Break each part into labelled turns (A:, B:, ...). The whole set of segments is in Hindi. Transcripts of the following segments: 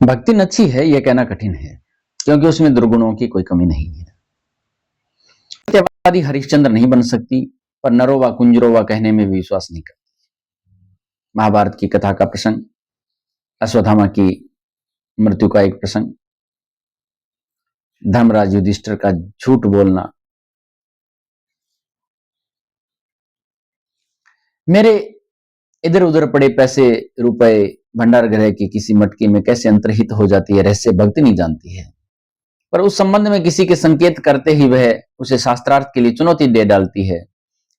A: भक्ति अच्छी है यह कहना कठिन है, क्योंकि उसमें दुर्गुणों की कोई कमी नहीं है। सत्यवादी हरिश्चंद्र नहीं बन सकती, पर नरोवा कुंजरोवा कहने में भी विश्वास नहीं करती। महाभारत की कथा का प्रसंग, अश्वत्थामा की मृत्यु का एक प्रसंग, धर्मराज युधिष्ठिर का झूठ बोलना, मेरे इधर उधर पड़े पैसे रुपए भंडार गृह की किसी मटकी में कैसे अंतर्हित हो जाती है, रहस्य भक्ति नहीं जानती है। पर उस संबंध में किसी के संकेत करते ही वह उसे शास्त्रार्थ के लिए चुनौती दे डालती है,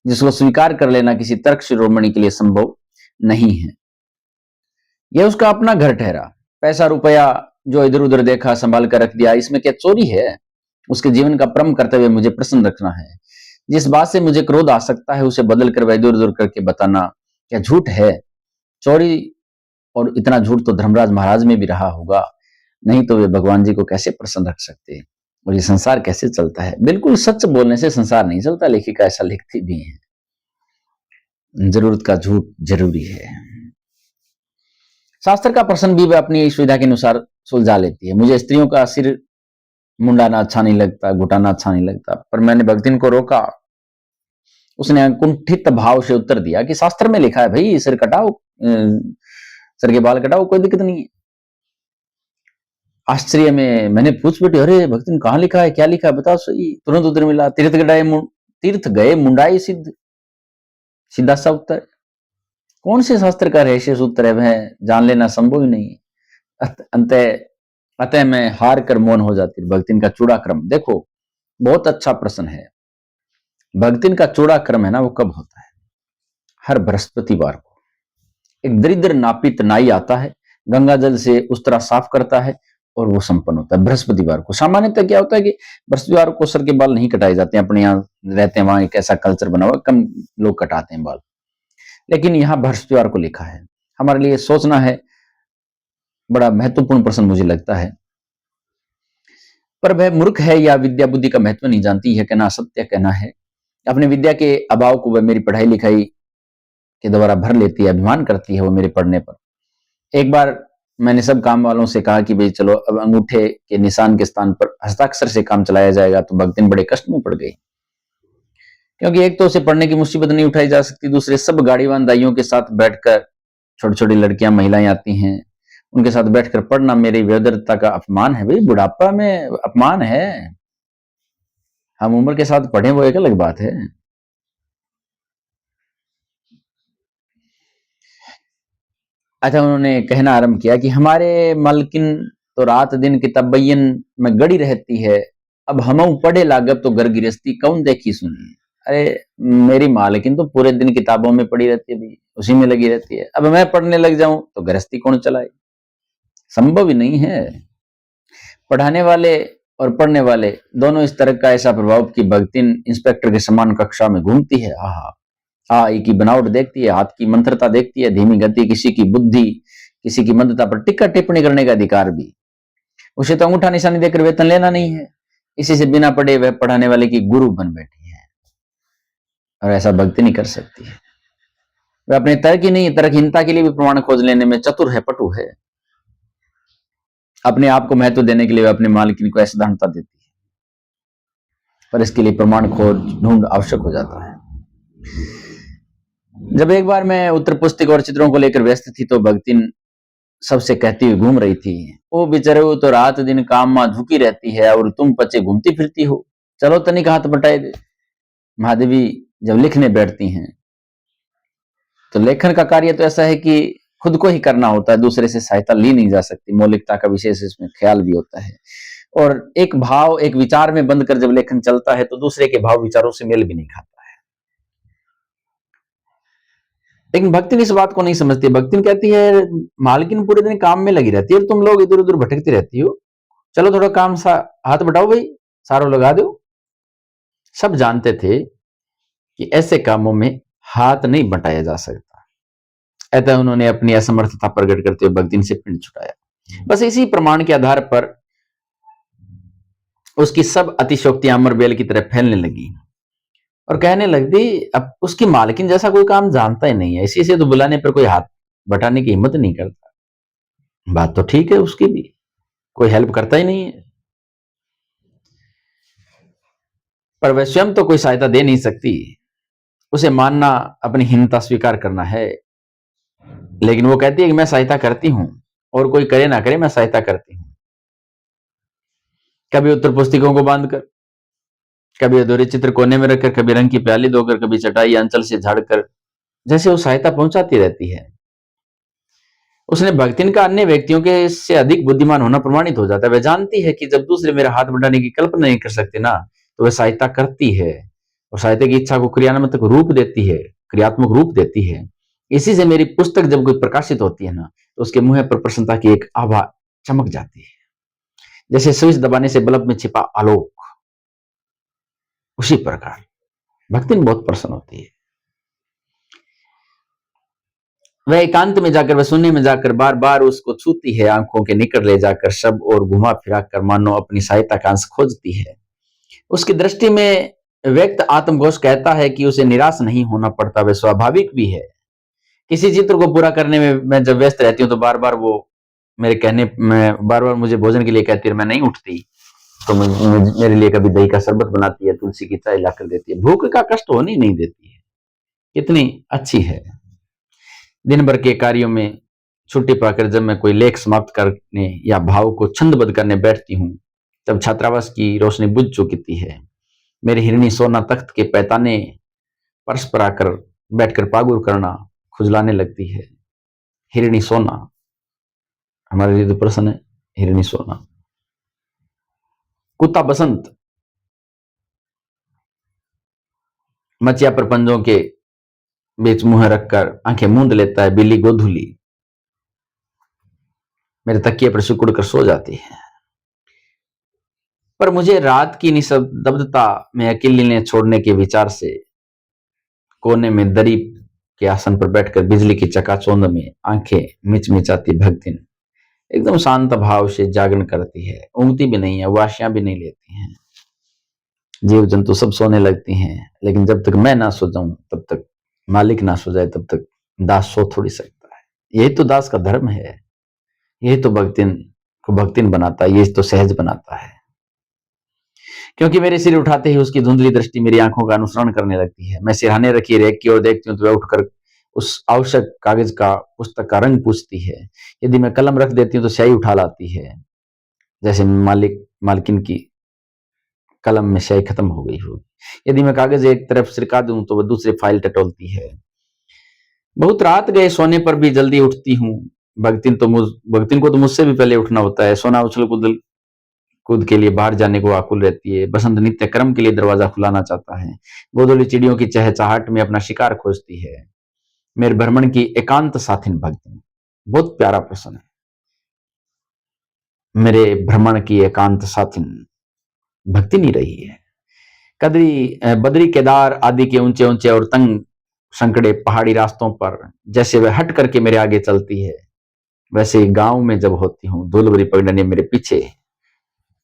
A: जिसको स्वीकार कर लेना किसी तर्क शिरोमणि के लिए संभव नहीं है। यह उसका अपना घर ठहरा। पैसा रुपया जो इधर उधर देखा संभाल कर रख दिया, इसमें क्या चोरी है? उसके जीवन का परम कर्तव्य मुझे प्रसन्न रखना है। जिस बात से मुझे क्रोध आ सकता है उसे बदल कर वह इधर उधर करके बताना क्या झूठ है? चोरी और इतना झूठ तो धर्मराज महाराज में भी रहा होगा, नहीं तो वे भगवान जी को कैसे प्रसन्न रख सकते? और ये संसार कैसे चलता है? बिल्कुल सच बोलने से संसार नहीं चलता, लेखिका ऐसा लिखती भी है। जरूरत का झूठ जरूरी है। शास्त्र का प्रश्न भी वह अपनी सुविधा के अनुसार सुलझा लेती है। मुझे स्त्रियों का सिर मुंडाना अच्छा नहीं लगता, घुटाना अच्छा नहीं लगता, पर मैंने भक्तिन को रोका। उसने कुंठित भाव से उत्तर दिया कि शास्त्र में लिखा है भाई, सिर कटाओ, सर के बाल कटाओ, कोई दिक्कत नहीं है। आश्चर्य में मैंने पूछ बैठी, अरे भक्तिन कहां लिखा है, क्या लिखा है, बताओ सही। तुरंत उत्तर मिला, तीर्थ गए मुंडाई सिद्ध। सीधा सा उत्तर। कौन से शास्त्र का रहस्य सूत्र है वह जान लेना संभव ही नहीं है। अतः मैं हार कर मौन हो जाती। भक्तिन का चूड़ाक्रम, देखो बहुत अच्छा प्रश्न है। भक्तिन का चूड़ाक्रम है ना, वो कब होता है? हर बृहस्पतिवार को एक दरिद्र नापित नाई आता है, गंगा जल से उस तरह साफ करता है और वो संपन्न होता है बृहस्पतिवार को। सामान्यतः क्या होता है कि बृहस्पतिवार को सर के बाल नहीं कटाए जाते हैं, अपने यहाँ रहते हैं वहां एक ऐसा कल्चर बना हुआ, कम लोग कटाते हैं बाल, लेकिन यहाँ बृहस्पतिवार को लिखा है। हमारे लिए सोचना है, बड़ा महत्वपूर्ण प्रश्न मुझे लगता है। पर वह मूर्ख है या विद्या बुद्धि का महत्व नहीं जानती है, कहना असत्य कहना है। अपनी विद्या के अभाव को वह मेरी पढ़ाई लिखाई के द्वारा भर लेती है, अभिमान करती है वो मेरे पढ़ने पर। एक बार मैंने सब काम वालों से कहा कि भाई चलो अब अंगूठे के निशान के स्थान पर हस्ताक्षर से काम चलाया जाएगा, तो भक्तिन बड़े कष्ट में पड़ गई, क्योंकि एक तो उसे पढ़ने की मुसीबत नहीं उठाई जा सकती, दूसरे सब गाड़ीवान दाइयों के साथ बैठकर, छोटी छोटी लड़कियां महिलाएं आती हैं, उनके साथ बैठकर पढ़ना मेरी व्यर्थ का अपमान है। भाई बुढ़ापा में अपमान है, हम उम्र के साथ पढ़े वो एक अलग बात है। अच्छा, उन्होंने कहना आरंभ किया कि हमारे मालकिन तो रात दिन किताबयन में गड़ी रहती है, अब हम पढ़े लागब तो घर गृहस्थी कौन देखी सुनी। अरे मेरी मालकिन तो पूरे दिन किताबों में पड़ी रहती है, भी उसी में लगी रहती है, अब मैं पढ़ने लग जाऊं तो गृहस्थी कौन चलाए? संभव ही नहीं है। पढ़ाने वाले और पढ़ने वाले दोनों इस तरह का ऐसा प्रभाव कि भक्तिन इंस्पेक्टर के समान कक्षा में घूमती है। आई की बनावट देखती है, हाथ की मंत्रता देखती है, धीमी गति, किसी की बुद्धि, किसी की मंदता पर टिक्का टिप्पणी करने का अधिकार भी। उसे तो अंगूठा निशानी देकर वेतन लेना नहीं है, इसी से बिना पढ़े वह पढ़ाने वाले की गुरु बन बैठी है, और ऐसा भक्ति नहीं कर सकती है। वह अपने तर्क ही नहीं, तर्कहीनता के लिए भी प्रमाण खोज लेने में चतुर है, पटु है। अपने आप को महत्व देने के लिए वह अपने मालिकिन को असाधारणता देती है, पर इसके लिए प्रमाण खोज ढूंढ आवश्यक हो जाता है। जब एक बार मैं उत्तर पुस्तिक और चित्रों को लेकर व्यस्त थी, तो भक्तिन सबसे कहती हुई घूम रही थी, ओ बेचारे वो तो रात दिन काम में झुकी रहती है और तुम पचे घूमती फिरती हो, चलो तनिक हाथ बटाए दे। महादेवी जब लिखने बैठती हैं तो लेखन का कार्य तो ऐसा है कि खुद को ही करना होता है, दूसरे से सहायता ली नहीं जा सकती। मौलिकता का विशेष इसमें ख्याल भी होता है, और एक भाव एक विचार में बंद कर जब लेखन चलता है तो दूसरे के भाव विचारों से मेल भी नहीं खाता है। लेकिन भक्तिन इस बात को नहीं समझती। भक्तिन कहती है मालकिन पूरे दिन काम में लगी रहती है और तुम लोग इधर उधर भटकती रहती हो, चलो थोड़ा काम सा हाथ बटाओ भाई, सारों लगा दो। सब जानते थे कि ऐसे कामों में हाथ नहीं बटाया जा सकता, अतः उन्होंने अपनी असमर्थता प्रकट करते हुए भक्तिन से पिंड छुटाया। बस इसी प्रमाण के आधार पर उसकी सब अतिशोक्तियां अमर बेल की तरह फैलने लगी और कहने लगती अब उसकी मालकिन जैसा कोई काम जानता ही नहीं है, इसी से तो बुलाने पर कोई हाथ बटाने की हिम्मत नहीं करता। बात तो ठीक है उसकी भी, कोई हेल्प करता ही नहीं है। पर वह स्वयं तो कोई सहायता दे नहीं सकती। उसे मानना अपनी हीनता स्वीकार करना है। लेकिन वो कहती है कि मैं सहायता करती हूं, और कोई करे ना करे मैं सहायता करती हूं। कभी उत्तर पुस्तिकों को बांधकर, कभी अधूरे चित्र कोने में रखकर, कभी रंग की प्याली धोकर, कभी चटाई अंचल से झाड़कर, जैसे वो सहायता पहुंचाती रहती है। उसने भक्तिन का अन्य व्यक्तियों के से अधिक बुद्धिमान होना प्रमाणित हो जाता है। वह जानती है कि जब दूसरे मेरा हाथ बढ़ाने की कल्पना नहीं कर सकते ना, तो वह सहायता करती है, और सहायता की इच्छा को क्रियात्मक रूप देती है, क्रियात्मक रूप देती है। इसी से मेरी पुस्तक जब कोई प्रकाशित होती है ना, तो उसके मुंह पर प्रसन्नता की एक आभा चमक जाती है, जैसे स्विच दबाने से बल्ब में छिपा आलोक। उसी प्रकार भक्तिन बहुत प्रसन्न होती है। वह एकांत में जाकर, वह शून्य में जाकर बार बार उसको छूती है, आंखों के निकट ले जाकर सब और घुमा फिरा कर मानो अपनी सहायता का अंश खोजती है। उसकी दृष्टि में व्यक्त आत्मघोष कहता है कि उसे निराश नहीं होना पड़ता। वह स्वाभाविक भी है। किसी चित्र को पूरा करने में मैं जब व्यस्त रहती हूँ तो बार बार वो मेरे कहने में बार बार मुझे भोजन के लिए कहती है, मैं नहीं उठती तो मेरे लिए कभी दही का शरबत बनाती है, तुलसी की चाय लाकर देती है, भूख का कष्ट होने ही नहीं देती है। कितनी अच्छी है। दिन भर के कार्यों में छुट्टी पाकर जब मैं कोई लेख समाप्त करने या भाव को छंदबद्ध करने बैठती हूँ, तब छात्रावास की रोशनी बुझ चुकी है। मेरी हिरणी सोना तख्त के पैताने फर्श पर आकर बैठकर पागुर करना खुजलाने लगती है। हिरणी सोना हमारे लिए तो प्रश्न है। हिरणी सोना। कुत्ता बसंत मचिया पर पंजों के बीच मुंह रखकर आंखें मूंद लेता है। बिल्ली गोधुली मेरे तकिए पर सिकुड़ कर सो जाती है। पर मुझे रात की निस्तब्धता में अकेली ने छोड़ने के विचार से कोने में दरी के आसन पर बैठकर बिजली की चकाचौंध में आंखें मिचमिचाती भक्तिन एकदम शांत भाव से जागरण करती है। ऊँगती भी नहीं है, वासियां भी नहीं लेती हैं। जीव जंतु सब सोने लगती हैं, लेकिन जब तक मैं ना सो जाऊं तब तक, मालिक ना सो जाए तब तक दास सो थोड़ी सकता है। यही तो दास का धर्म है। यही तो भक्तिन को भक्तिन बनाता है। यही तो सहज बनाता है। क्योंकि मेरे सिर उठाते ही उसकी धुंधली दृष्टि मेरी आंखों का अनुसरण करने लगती है। मैं सिरहाने रखी रेख की ओर देखती हूँ तो वह उठकर उस आवश्यक कागज का पुस्तक का रंग पूछती है। यदि मैं कलम रख देती हूँ तो स्याही उठा लाती है, जैसे मालकिन की कलम में स्याही खत्म हो गई होगी। यदि मैं कागज एक तरफ सिरका दूं तो वह दूसरी फाइल टटोलती है। बहुत रात गए सोने पर भी जल्दी उठती हूँ। भक्तिन को तो मुझसे भी पहले उठना होता है। सोना उछल कूद के लिए बाहर जाने को आकुल रहती है। बसंत नित्य क्रम के लिए दरवाजा खुलाना चाहता है। गोधूली चिड़ियों की चहचहाहट में अपना शिकार खोजती है। मेरे भ्रमण की एकांत साथिन भक्तिन। बहुत प्यारा प्रश्न है। मेरे भ्रमण की एकांत साथिन भक्ति नहीं रही है। बद्री केदार आदि के ऊंचे ऊंचे और तंग संकड़े पहाड़ी रास्तों पर जैसे वह हट करके मेरे आगे चलती है, वैसे ही गांव में जब होती हूँ धूलभरी पगडंडी मेरे पीछे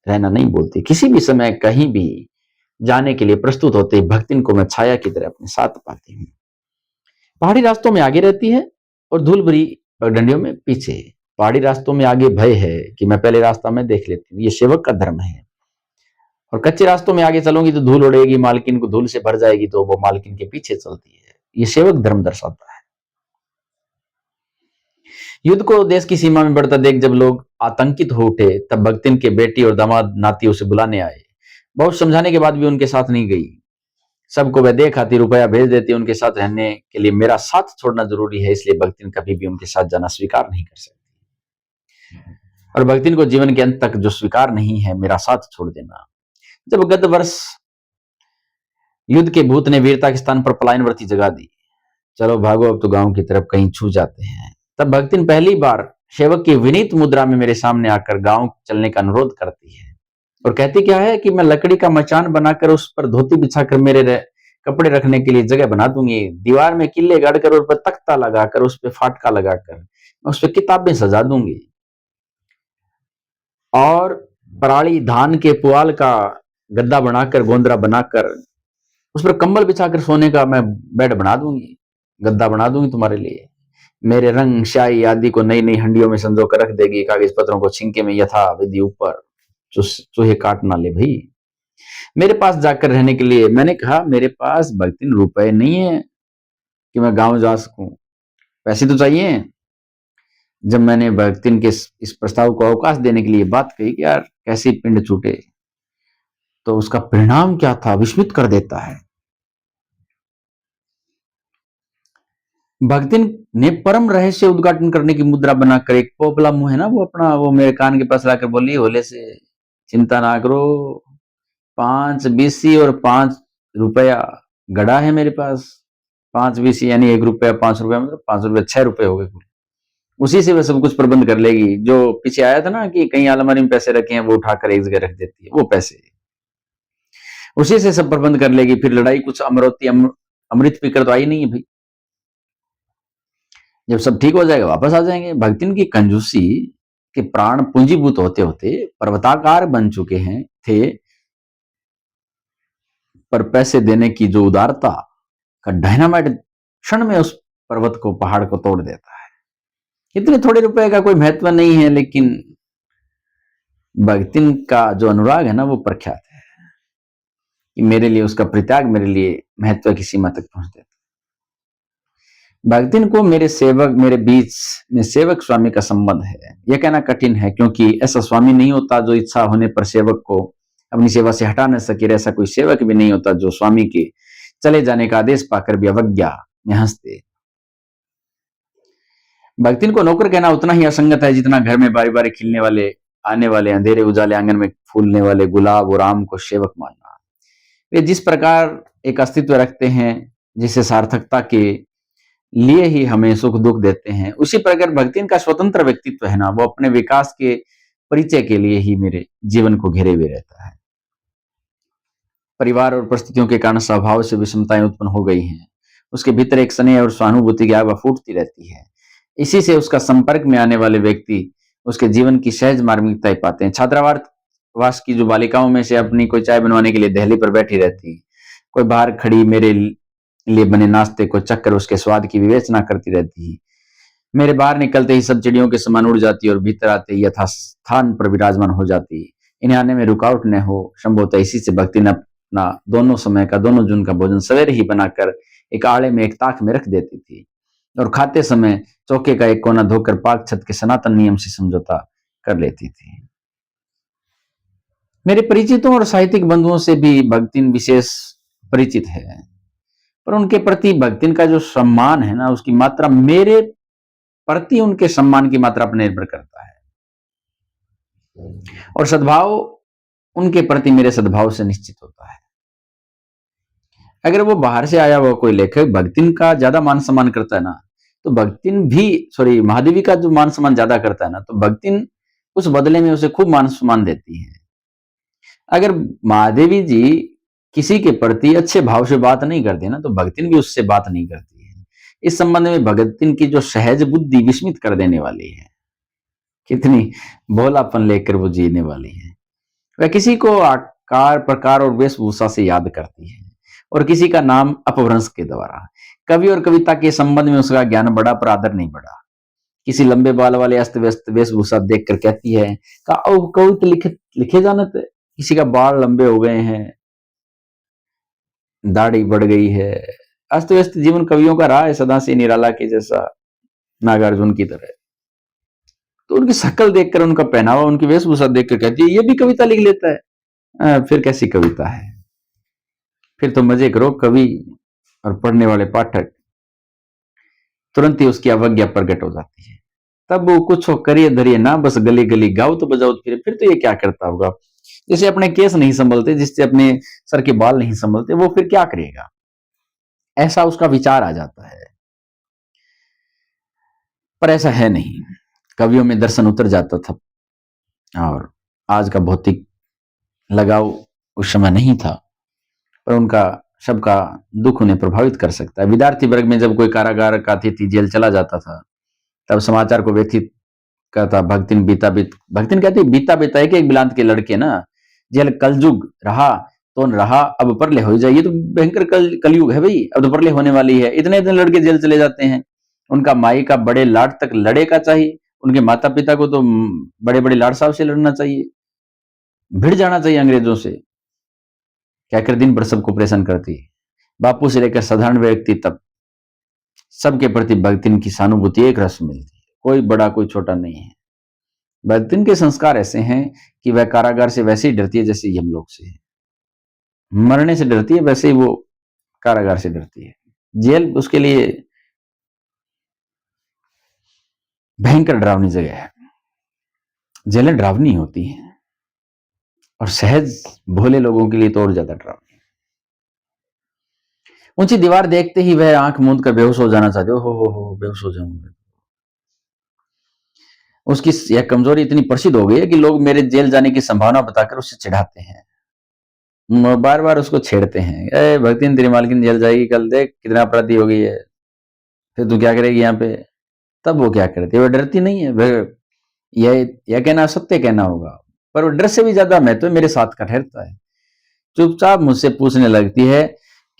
A: रहना नहीं बोलती। किसी भी समय कहीं भी जाने के लिए प्रस्तुत होते ही भक्तिन को मैं छाया की तरह अपने साथ पाती हूँ। पहाड़ी रास्तों में आगे रहती है और धूलभरी पगडंडियों में पीछे। पहाड़ी रास्तों में आगे भय है कि मैं पहले रास्ता में देख लेती हूँ, ये सेवक का धर्म है। और कच्चे रास्तों में आगे चलूंगी तो धूल उड़ेगी, मालकिन को धूल से भर जाएगी, तो वो मालकिन के पीछे चलती है। ये सेवक धर्म दर्शाता है। युद्ध को देश की सीमा में बढ़ता देख जब लोग आतंकित हो उठे, तब भक्तिन के बेटी और दामाद नाती उसे बुलाने आए। बहुत समझाने के बाद भी उनके साथ नहीं गई। सबको वह देख आती, रुपया भेज देती। उनके साथ रहने के लिए मेरा साथ छोड़ना जरूरी है, इसलिए भक्तिन कभी भी उनके साथ जाना स्वीकार नहीं कर सकती। और भक्तिन को जीवन के अंत तक जो स्वीकार नहीं है, मेरा साथ छोड़ देना। जब गत वर्ष युद्ध के भूत ने वीरता के स्थान पर पलायन व्रती जगा दी, चलो भागो अब तो गांव की तरफ कहीं छू जाते हैं, तब भक्तिन पहली बार सेवक की विनीत मुद्रा में मेरे सामने आकर गांव चलने का अनुरोध करती है। और कहती क्या है कि मैं लकड़ी का मचान बनाकर उस पर धोती बिछाकर मेरे कपड़े रखने के लिए जगह बना दूंगी। दीवार में किले गाड़कर उस पर तख्ता लगाकर, उस पर फाटका लगाकर मैं उस पर किताबें सजा दूंगी। और पराली धान के पुआल का गद्दा बनाकर, गोंदरा बनाकर उस पर कंबल बिछाकर सोने का मैं बेड बना दूंगी, गद्दा बना दूंगी तुम्हारे लिए। मेरे रंग स्याही आदि को नई नई हंडियों में संजो कर रख देगी, कागज पत्रों को छिंके में यथा विधि ऊपर चूहे काट ना ले भाई। मेरे पास जाकर रहने के लिए मैंने कहा मेरे पास भक्तिन रुपए नहीं है कि मैं गांव जा सकूं, पैसे तो चाहिए। जब मैंने भक्तिन के इस प्रस्ताव को अवकाश देने के लिए बात कही कि यार कैसे पिंड छूटे, तो उसका परिणाम क्या था विस्मित कर देता है। भक्तिन ने परम रहस्य उद्घाटन करने की मुद्रा बनाकर एक पोपला मुंह है ना वो अपना, वो मेरे कान के पास लाकर बोली, होले से चिंता ना करो, 5 बीसी और 5 रुपया गड़ा है मेरे पास। 5 बीसी यानी 1 रुपया 5 रुपया, मतलब 5 रुपया 6 रुपये हो गए कुल। उसी से वह सब कुछ प्रबंध कर लेगी। जो पीछे आया था ना कि कहीं अलमारी में पैसे रखे हैं वो उठाकर एक जगह रख देती है, वो पैसे उसी से सब प्रबंध कर लेगी। फिर लड़ाई कुछ अमरवती अमृत पीकर तो आई नहीं है भाई। जब सब ठीक हो जाएगा वापस आ जाएंगे। भक्तिन की कंजूसी के प्राण पूंजीभूत होते होते पर्वताकार बन चुके हैं थे, पर पैसे देने की जो उदारता का डायनामाइट क्षण में उस पर्वत को, पहाड़ को तोड़ देता है। इतने थोड़े रुपए का कोई महत्व नहीं है, लेकिन भक्तिन का जो अनुराग है ना वो प्रख्यात है कि मेरे लिए उसका परित्याग मेरे लिए महत्व की सीमा तक पहुंच देता। भक्तिन को मेरे बीच में सेवक स्वामी का संबंध है, यह कहना कठिन है, क्योंकि ऐसा स्वामी नहीं होता जो इच्छा होने पर सेवक को अपनी सेवा से हटा न सके। ऐसा कोई सेवक भी नहीं होता जो स्वामी के चले जाने का आदेश पाकर भी अवज्ञा में हंस दे। भक्तिन को नौकर कहना उतना ही असंगत है जितना घर में बारी बारी खिलने वाले, आने वाले, अंधेरे उजाले आंगन में फूलने वाले गुलाब और आम को सेवक मानना। वे जिस प्रकार एक अस्तित्व रखते हैं जिसे सार्थकता के लिए ही हमें सुख दुख देते हैं, उसी प्रकार भक्तिन का स्वतंत्र व्यक्तित्व है ना, वो अपने विकास के परिचय के लिए ही मेरे जीवन को घेरे हुए रहता है। परिवार और परिस्थितियों के कारण स्वभाव से विषमताएं उत्पन्न हो गई हैं। उसके भीतर एक स्नेह और सहानुभूति की आभा फूटती रहती है। इसी से उसका संपर्क में आने वाले व्यक्ति उसके जीवन की सहज मार्मिकताएं पाते हैं। छात्रावास की जो बालिकाओं में से अपनी कोई चाय बनवाने के लिए दहली पर बैठी रहती, कोई बाहर खड़ी मेरे लिए बने नाश्ते को चक्कर उसके स्वाद की विवेचना करती रहती, मेरे बाहर निकलते ही सब चिड़ियों के समान उड़ जाती और भीतर आते ही यथास्थान पर विराजमान हो जाती। इन्हें आने में रुकावट न हो संभवतः इसी से भक्ति ने अपना दोनों समय का, दोनों जून का भोजन सवेरे ही बनाकर एक आड़े में एक ताक में रख देती थी और खाते समय चौके का एक कोना धोकर पाक छत के सनातन नियम से समझौता कर लेती थी। मेरे परिचितों और साहित्यिक बंधुओं से भी भक्तिन विशेष परिचित है, पर उनके प्रति भक्तिन का जो सम्मान है ना, उसकी मात्रा मेरे प्रति उनके सम्मान की मात्रा पर निर्भर करता है, और सद्भाव उनके प्रति मेरे सद्भाव से निश्चित होता है। अगर वो बाहर से आया हुआ कोई लेखक भक्तिन का ज्यादा मान सम्मान करता है ना, तो भक्तिन भी महादेवी का जो मान सम्मान ज्यादा करता है ना, तो भक्तिन उस बदले में उसे खूब मान सम्मान देती है। अगर महादेवी जी किसी के प्रति अच्छे भाव से बात नहीं करती ना, तो भक्तिन भी उससे बात नहीं करती है। इस संबंध में भक्तिन की जो सहज बुद्धि विस्मित कर देने वाली है, कितनी भोलापन लेकर वो जीने वाली है। वह किसी को आकार, प्रकार और वेशभूषा से याद करती है और किसी का नाम अपभ्रंश के द्वारा। कवि और कविता के संबंध में उसका ज्ञान बढ़ा पर आदर नहीं बढ़ा। किसी लंबे बाल वाले अस्त व्यस्त वेशभूषा देखकर कहती है कविता लिखे जाने थे, किसी का बाल लंबे हो गए हैं, दाढ़ी बढ़ गई है। अस्त व्यस्त जीवन कवियों का रहा है सदा से निराला के जैसा, नागार्जुन की तरह। तो उनकी शक्ल देखकर, उनका पहनावा, उनकी वेशभूषा देखकर कहती है ये भी कविता लिख लेता है। फिर कैसी कविता है? फिर तो मजे करो कवि और पढ़ने वाले पाठक तुरंत ही उसकी अवज्ञा प्रकट हो जाती है। तब वो कुछ हो करिए धरिए ना, बस गली गली गाओ तो बजाओ फिर तो ये क्या करता होगा? जैसे अपने केस नहीं संभलते, जिससे अपने सर के बाल नहीं संभलते, वो फिर क्या करेगा? ऐसा उसका विचार आ जाता है। पर ऐसा है नहीं। कवियों में दर्शन उतर जाता था और आज का भौतिक लगाव उस समय नहीं था, पर उनका सबका दुख उन्हें प्रभावित कर सकता है। विद्यार्थी वर्ग में जब कोई कारागार का अतिथि जेल चला जाता था, तब समाचार को व्यथित कहता भक्तिन कहती बीता बीता एक बिलांत के लड़के ना, जेल कलयुग रहा तो रहा, अब परले हो जाइए। तो भयंकर कलयुग है भाई, अब तो परले होने वाली है। इतने इतने लड़के जेल चले जाते हैं उनका माई का बड़े लाड तक लड़े का चाहिए, उनके माता पिता को तो बड़े बड़े लाड साहब से लड़ना चाहिए, भिड़ जाना चाहिए अंग्रेजों से, क्या कर दिन भर सबको परेशान करती है। बापू से लेकर साधारण व्यक्ति तक सबके प्रति भगतिन की सहानुभूति एक रस मिलती है, कोई बड़ा कोई छोटा नहीं है। भगतिन के संस्कार ऐसे हैं कि वह कारागार से वैसे ही डरती है जैसे यमलोक से है, मरने से डरती है वैसे ही वो कारागार से डरती है। जेल उसके लिए भयंकर डरावनी जगह है। जेलें डरावनी होती हैं और सहज भोले लोगों के लिए तो और ज्यादा डरावनी। ऊंची दीवार देखते ही वह आंख मूंद कर बेहोश हो जाना चाहते हो बेहोश हो जाऊंगा। उसकी यह कमजोरी इतनी प्रसिद्ध हो गई है कि लोग मेरे जेल जाने की संभावना बताकर उससे चिढ़ाते हैं, बार बार उसको छेड़ते हैं, ए भक्तिन तेरी मालकिन जेल जाएगी कल, देख कितना अपराधी हो गई है, फिर तू क्या करेगी यहाँ पे। तब वो क्या करती है, वो डरती नहीं है। वह यह कहना सत्य कहना होगा, पर वो डर से भी ज्यादा महत्व मेरे साथ का ठहरता है। चुपचाप मुझसे पूछने लगती है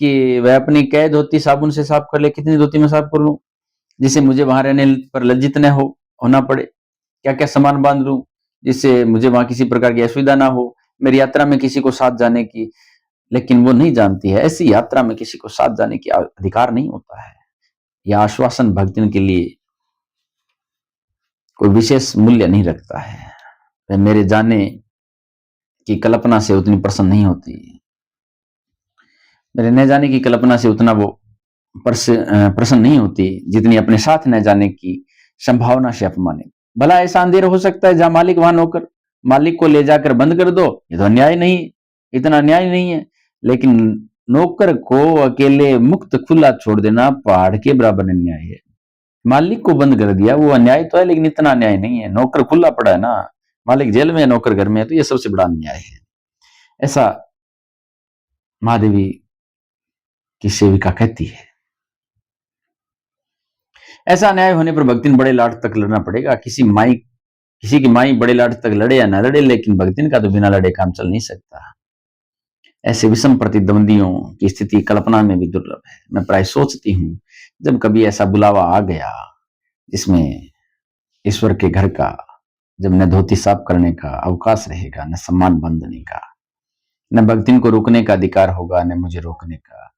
A: कि वह अपनी कैद धोती साबुन से साफ कर ले, कितनी धोती में साफ कर लूं जिससे मुझे वहां रहने पर लज्जित न होना पड़े, क्या क्या सामान बांध लूं जिससे मुझे वहां किसी प्रकार की असुविधा ना हो, मेरी यात्रा में किसी को साथ जाने की। लेकिन वो नहीं जानती है ऐसी यात्रा में किसी को साथ जाने की अधिकार नहीं होता है। यह आश्वासन भक्तों के लिए कोई विशेष मूल्य नहीं रखता है। वह मेरे जाने की कल्पना से उतनी प्रसन्न नहीं होती, मेरे न जाने की कल्पना से उतना वो प्रसन्न नहीं होती जितनी अपने साथ न जाने की संभावना से अपमानित। भला ऐसा अंधेर हो सकता है जहां मालिक वहां नौकर, मालिक को ले जाकर बंद कर दो, ये तो अन्याय नहीं, इतना अन्याय नहीं है। लेकिन नौकर को अकेले मुक्त खुला छोड़ देना पहाड़ के बराबर अन्याय है। मालिक को बंद कर दिया वो अन्याय तो है, लेकिन इतना अन्याय नहीं है। नौकर खुला पड़ा है ना, मालिक जेल में है, नौकर घर में है, तो ये सबसे बड़ा अन्याय है। ऐसा महादेवी की सेविका कहती है। ऐसा अन्याय होने पर भक्तिन बड़े लाड तक लड़ना पड़ेगा। किसी की माई बड़े लाड तक लड़े या न लड़े, लेकिन भक्तिन का तो बिना लड़े काम चल नहीं सकता। ऐसे विषम प्रतिद्वंदियों की स्थिति कल्पना में भी दुर्लभ है। मैं प्राय सोचती हूँ जब कभी ऐसा बुलावा आ गया जिसमें ईश्वर के घर का, जब न धोती साफ करने का अवकाश रहेगा, न सम्मान बांधने का, न भक्तिन को रोकने का अधिकार होगा, न मुझे रोकने का,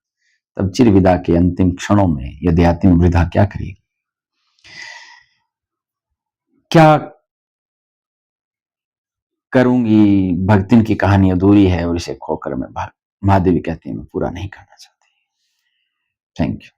A: तब चिर विदा के अंतिम क्षणों में यदि आत्म वृद्धा क्या करेगी, क्या करूंगी। भक्तिन की कहानी अधूरी है और इसे खोकर मैं महादेवी कहती है मैं पूरा नहीं करना चाहती। Thank you.